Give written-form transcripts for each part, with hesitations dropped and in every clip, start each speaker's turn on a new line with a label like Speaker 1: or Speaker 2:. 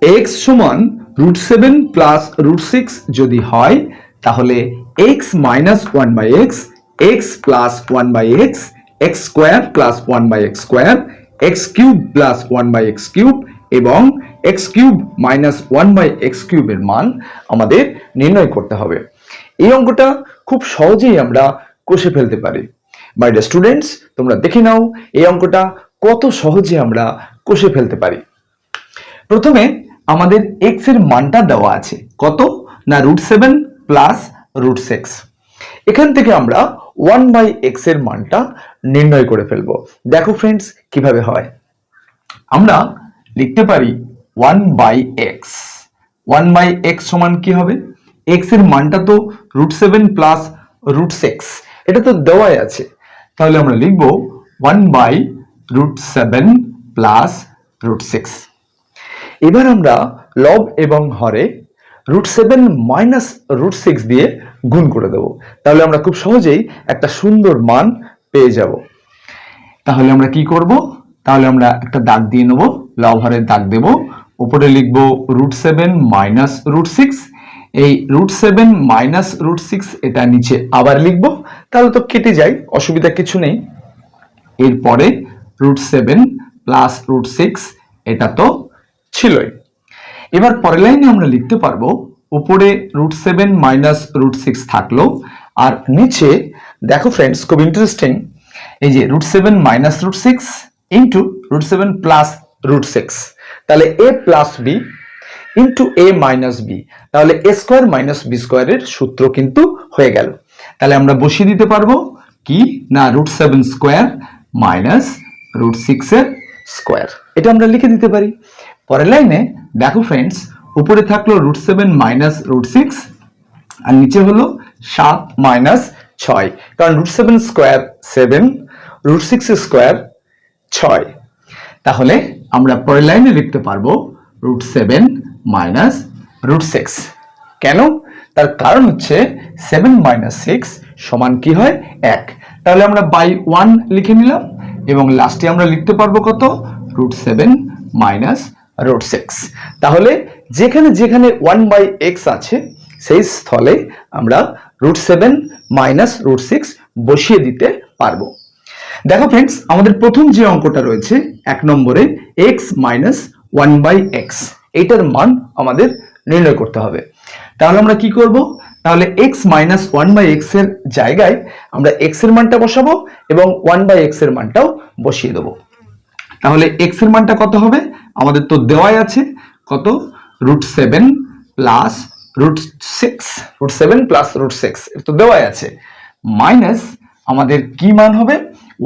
Speaker 1: x সমান √7 plus √6 যদি হয় তাহলে x minus 1/x, x plus 1/x, x square plus 1/x square, x cube plus 1/x cube এবং x cube minus 1/x কিউবের মান আমাদের নির্ণয় করতে হবে। এই অঙ্কটা খুব সহজেই আমরা কষে ফেলতে পারি। মাই ডিয়ার স্টুডেন্টস, তোমরা দেখে নাও এই অঙ্কটা কত সহজে আমরা কষে ফেলতে পারি। প্রথমে আমাদের x এর মানটা দেওয়া আছে, কত না √7 প্লাস √6। এখান থেকে আমরা 1/x এর মানটা নির্ণয় করে ফেলবো। দেখো ফ্রেন্ডস কিভাবে হয়। আমরা লিখতে পারি 1/x। 1/x সমান কি হবে? x এর মানটা তো √7 প্লাস √6, এটা তো দেওয়াই আছে, তাহলে আমরা লিখবো 1/√7 প্লাস √6। এবার আমরা লব এবং হরে √7 মাইনাস √6 দিয়ে গুণ করে দেব, তাহলে আমরা খুব সহজেই একটা সুন্দর মান পেয়ে যাব। তাহলে আমরা কি করব? তাহলে আমরা একটা দাগ দিয়ে নেব, লব হরের দাগ দেব, উপরে লিখব √7 মাইনাস √6, এই √7 মাইনাস √6 এটা নিচে আবার লিখব, তাহলে তো কেটে যায়, অসুবিধা কিছু নেই। এরপরে √7 প্লাস √6 এটা তো ছিলই। এবার পরের লাইনে আমরা লিখতে পারবো উপরে √7 মাইনাস √6 থাকলো, আর নিচে দেখো ফ্রেন্ডস খুব ইন্টারেস্টিং, এই যে √7 মাইনাস √6 ইন্টু √7 প্লাস √6, তাহলে a plus b into a minus b, তাহলে a স্কোয়ার মাইনাস b স্কোয়ারের সূত্র কিন্তু হয়ে গেল। তাহলে আমরা বসিয়ে দিতে পারবো কি না √7 স্কোয়ার মাইনাস √6 এর স্কোয়ার, এটা আমরা লিখে দিতে পারি। পরের লাইনে দেখো ফ্রেন্ডস উপরে থাকলো √7 মাইনাস √6 আর নিচে হলো 7 মাইনাস 6, কারণ √7 স্কোয়ার 7, √6 স্কোয়ার 6, তাহলে আমরা পরের লাইনে লিখতে পারবো √7 মাইনাস √6। কেন? তার কারণ হচ্ছে 7 মাইনাস 6 সমান কি হয় 1, তাহলে আমরা বাই 1 লিখে নিলাম এবং লাস্টে আমরা লিখতে পারবো কত √7 মাইনাস √6। তাহলে যেখানে যেখানে 1/x আছে সেই স্থলে আমরা √7 মাইনাস √6 বসিয়ে দিতে পারবো। দেখো ফ্রেন্ডস আমাদের প্রথম যে অঙ্কটা রয়েছে 1 নম্বরে x মাইনাস 1/x, এইটার মান আমাদের নির্ণয় করতে হবে। তাহলে আমরা কি করব? তাহলে x মাইনাস 1/x এর জায়গায় আমরা x এর মানটা বসাবো এবং 1/x এর মানটাও বসিয়ে দেবো। তাহলে x এর মানটা কত হবে? আমাদের তো দেওয়াই আছে, কত √7 প্লাস √6, √7 প্লাস √6 এটা তো দেওয়াই আছে, মাইনাস আমাদের কি মান হবে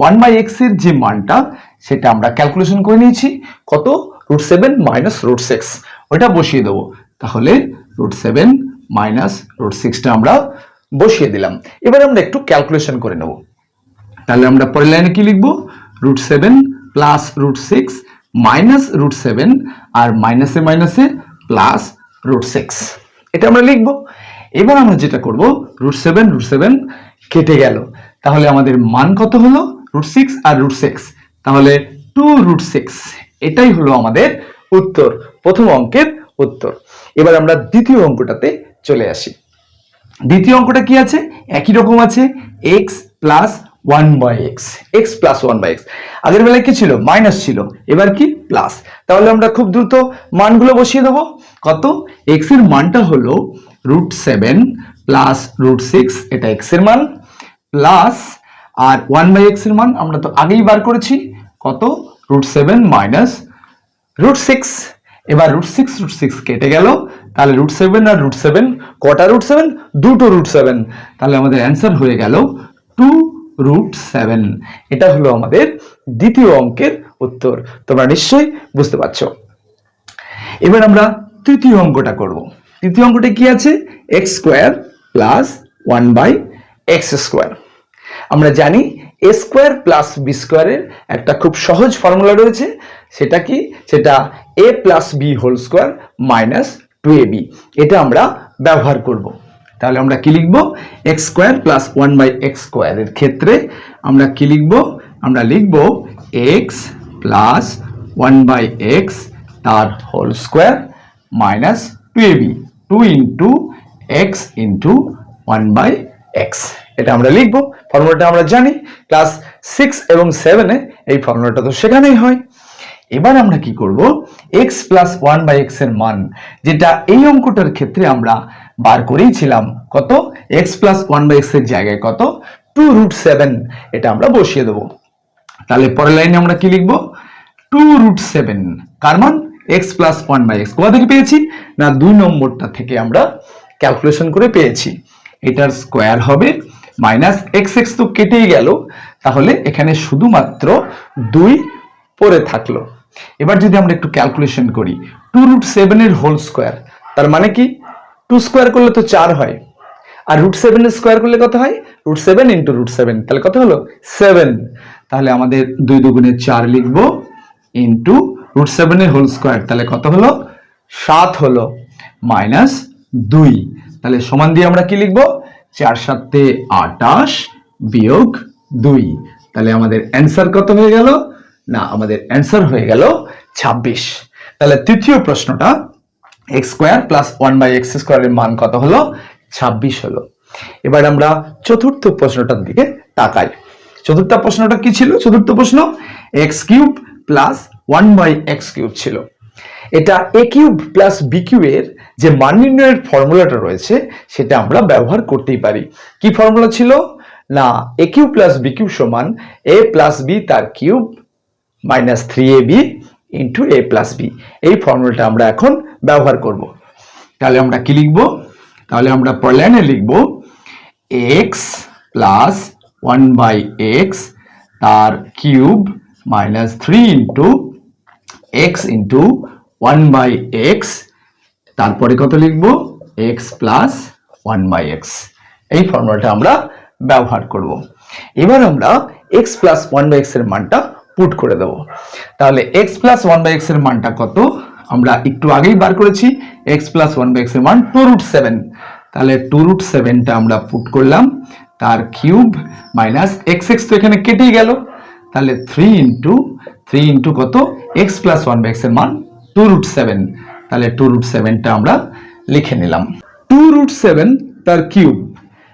Speaker 1: 1/x এর যে মানটা সেটা আমরা ক্যালকুলেশন করে নিয়েছি, কত √7 মাইনাস √6 ওটা বসিয়ে দেবো। তাহলে √7 মাইনাস √6টা আমরা বসিয়ে দিলাম। এবার আমরা একটু ক্যালকুলেশন করে নেব। তাহলে আমরা পরের লাইনে কি লিখবো? √7 প্লাস √6 মাইনাস √7 আর মাইনাসে মাইনাসে প্লাস √6, এটা আমরা লিখবো। এবার আমরা যেটা করব √7 কেটে গেল, তাহলে আমাদের মান কত হলো √6 আর √6, তাহলে 2√6, এটাই হলো আমাদের উত্তর, প্রথম অঙ্কের উত্তর। এবার আমরা দ্বিতীয় অঙ্কটাতে চলে আসি। দ্বিতীয় অঙ্কটা কি আছে? একই রকম আছে, x plus 1/x, x plus 1/x। আগের বেলায় কি ছিল? মাইনাস ছিল, এবার কি প্লাস। তাহলে আমরা খুব দ্রুত মানগুলো বসিয়ে দেবো। কত? x এর মানটা হলো √7 প্লাস √6, এটা x এর মান, প্লাস আর 1/x এর মান আমরা তো আগেই বার করেছি, কত √7 মাইনাস √6। এবার √6 কেটে গেল, তাহলে √7 আর √7 কটা √7? দুটো √7, তাহলে আমাদের অ্যান্সার হয়ে গেল 2√7। এটা হলো আমাদের দ্বিতীয় অঙ্কের উত্তর। তোমরা নিশ্চয়ই বুঝতে পারছো। এবার আমরা তৃতীয় অঙ্কটা করব। তৃতীয় অঙ্কটা কি আছে? x square plus 1/x square. আমরা জানি a স্কোয়ার প্লাস b স্কোয়ারের একটা খুব সহজ ফর্মুলা রয়েছে, সেটা কি? সেটা a plus b whole square minus 2ab, এটা আমরা ব্যবহার করব। তাহলে আমরা কি লিখব? x স্কোয়ার প্লাস 1/x স্কোয়ারের ক্ষেত্রে আমরা কি লিখব? আমরা লিখব x প্লাস 1/x তার whole square minus 2ab 2 into X into 1/x। এটা আমরা লিখবো, ফর্মুলাটা আমরা জানি, ক্লাস 6 এবং 7 এ এই ফর্মুলাটা তো সেখানেই হয়। এবার আমরা কি করব, x প্লাস 1/x এর মান, যেটা এই অঙ্কটার ক্ষেত্রে আমরা বার করেইছিলাম, কত, x প্লাস 1/x এর জায়গায় কত, 2√7, এটা আমরা বসিয়ে দেবো। তাহলে পরের লাইনে আমরা কি লিখবো, 2√7, কার মান, x প্লাস 1/x। কোথা থেকে পেয়েছি না, 2 নম্বরটা থেকে আমরা ক্যালকুলেশন করে পেয়েছি। এটার স্কোয়ার হবে মাইনাস x তো কেটেই গেল, তাহলে এখানে শুধুমাত্র 2 পড়ে থাকলো। এবার যদি আমরা একটু ক্যালকুলেশন করি, 2√7 এর হোল স্কোয়ার, তার মানে কি, 2 স্কোয়ার করলে তো 4 হয়, আর √7 এর স্কোয়ার করলে কত হয়, √7 ইন্টু √7, তাহলে কত হলো 7। তাহলে আমাদের 2 দুগুণে 4 লিখবো, ইন্টু √7 এর হোল স্কোয়ার, তাহলে কত হলো 7 হলো, মাইনাস 2, তাহলে সমান দিয়ে আমরা কি লিখবো, 4 7 28 বিয়োগ 2, তাহলে আমাদের অ্যান্সার কত হয়ে গেল না, আমাদের অ্যান্সার হয়ে গেল 26। তাহলে তৃতীয় প্রশ্নটা x square plus 1/x square এর মান কত হলো, 26 হলো। এবার আমরা চতুর্থ প্রশ্নটার দিকে তাকাই। চতুর্থ প্রশ্নটা কি ছিল, চতুর্থ প্রশ্ন x cube plus 1/x cube ছিল। এটা a cube plus b cube এর যে মান নির্ণয়ের ফর্মুলাটা রয়েছে সেটা আমরা ব্যবহার করতেই পারি। কি ফর্মুলা ছিল না, a cube plus b cube সমান a প্লাস b তার cube minus 3ab into a plus b। এই ফর্মুলাটা আমরা এখন ব্যবহার করব। তাহলে আমরা কি লিখব, তাহলে আমরা পরের লাইনে লিখব x প্লাস 1/x তার cube minus 3 into x into 1/x, তারপরে কত লিখব, x প্লাস 1/x। এই ফর্মুলাটা আমরা ব্যবহার করব। এবার আমরা x প্লাস 1/x এর মানটা পুট করে দেব। তাহলে x প্লাস 1/x এর মানটা কত, আমরা একটু আগেই বার করেছি, x প্লাস 1/x এর মান 2√7, তাহলে 2√7টা আমরা পুট করলাম, তার কিউব মাইনাস x তো এখানে কেটেই গেল, তাহলে 3 ইন্টু কত, x প্লাস 1/x এর মান 2√7, তাহলে 2√7টা আমরা লিখে নিলাম। 2√7 তার কিউব,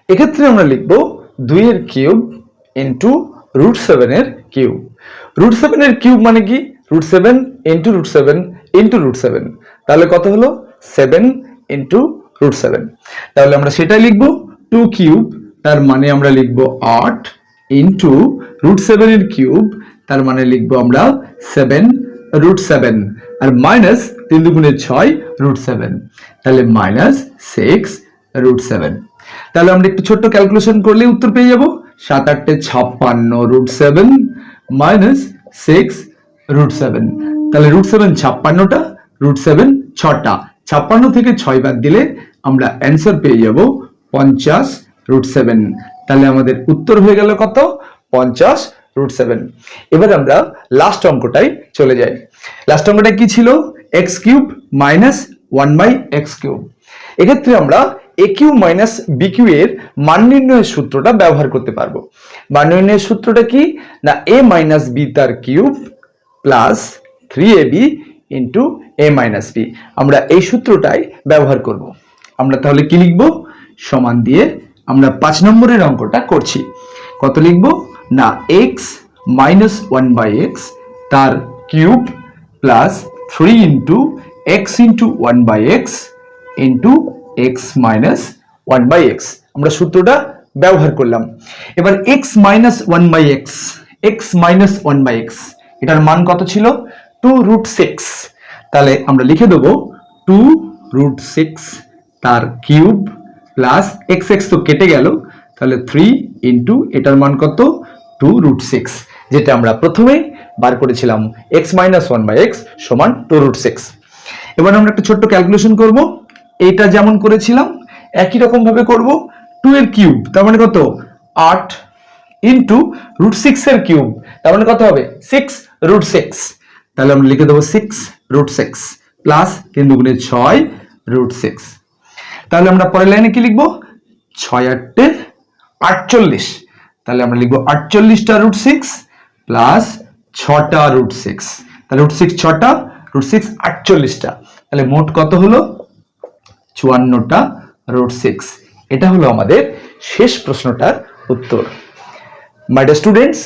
Speaker 1: এক্ষেত্রে আমরা লিখবো 2 এর কিউব ইন্টু √7 এর কিউব। √7 এর কিউব মানে কি, √7 ইন্টু √7 ইন্টু √7, তাহলে কত হলো 7 ইন্টু √7, তাহলে আমরা সেটাই লিখবো। 2 কিউব তার মানে আমরা লিখবো 8 ইন্টু √7 এর কিউব, তার মানে লিখবো আমরা 7√7, আর মাইনাস 3 দুগুণে 6 √7, তাহলে মাইনাস 6√7। তাহলে আমরা একটু ছোট্ট ক্যালকুলেশন করলে উত্তর পেয়ে যাব, 7 8 56 √7 মাইনাস 6√7, তাহলে √7 56টা, √7 6টা, 56 থেকে 6 বাদ দিলে আমরা অ্যান্সার পেয়ে যাব 50√7, তাহলে আমাদের উত্তর হয়ে গেল কত, 50√7। এবার আমরা লাস্ট অঙ্কটাই চলে যাই। লাস্ট অঙ্কটা কি ছিল, x cube minus 1/x cube. এক্ষেত্রে আমরা a cube minus b cube এর মান নির্ণয়ের সূত্রটা ব্যবহার করতে পারবো। মান নির্ণয়ের সূত্রটা কি না, a মাইনাস b তার cube plus 3ab into a minus b, আমরা এই সূত্রটাই ব্যবহার করব। আমরা তাহলে কি লিখবো, সমান দিয়ে আমরা 5 নম্বরের অঙ্কটা করছি। কত লিখবো না, x মাইনাস 1/x তার cube plus 3 into x into 1/x into x minus 1/x, আমরা সূত্রটা ব্যবহার করলাম। এবার x মাইনাস 1/x এটার মান কত ছিল, 2√6, তাহলে আমরা লিখে দেবো 2√6 তার কিউব প্লাস x তো কেটে গেল, তাহলে 3 ইন্টু এটার মান কত, 2√6, যেটা আমরা প্রথমেই বার করেছিলাম, x মাইনাস 1/x সমান 2√6। এবার আমরা একটা ছোট্ট ক্যালকুলেশন করব, এটা যেমন করেছিলাম একই রকম ভাবে করব। 2 এর কিউব তার মানে কত, 8 ইন্টু √6 এর কিউব, তার মানে কত হবে 6√6, তাহলে আমরা লিখে দেবো 6√6 প্লাস 3 দুগুণে 6√6, তাহলে আমরা পরের লাইনে কি লিখবো, 6 8 48, তাহলে আমরা লিখবো 48টা √6 প্লাস 6টা √6, তাহলে √6 6টা, √6 48টা, তাহলে মোট কত হলো 54টা √6। এটা হলো আমাদের শেষ প্রশ্নটার উত্তর। মাই ডিয়ার স্টুডেন্টস,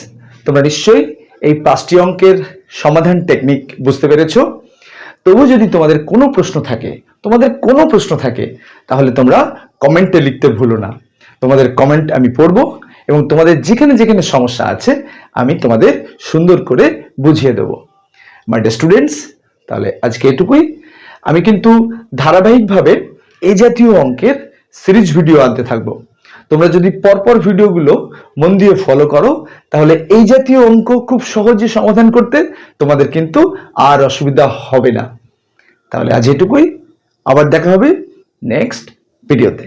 Speaker 1: তোমরা নিশ্চয়ই এই 5টি অঙ্কের সমাধান টেকনিক বুঝতে পেরেছো। তবু যদি তোমাদের কোনো প্রশ্ন থাকে তাহলে তোমরা কমেন্টে লিখতে ভুলো না। তোমাদের কমেন্ট আমি পড়বো এবং তোমাদের যেখানে যেখানে সমস্যা আছে আমি তোমাদের সুন্দর করে বুঝিয়ে দেবো। মাই ডিয়ার স্টুডেন্টস, তাহলে আজকে এটুকুই। আমি কিন্তু ধারাবাহিকভাবে এই জাতীয় অঙ্কের সিরিজ ভিডিও আনতে থাকবো। তোমরা যদি পরপর ভিডিওগুলো মন দিয়ে ফলো করো তাহলে এই জাতীয় অঙ্ক খুব সহজে সমাধান করতে তোমাদের কিন্তু আর অসুবিধা হবে না। তাহলে আজ এটুকুই, আবার দেখা হবে নেক্সট ভিডিওতে।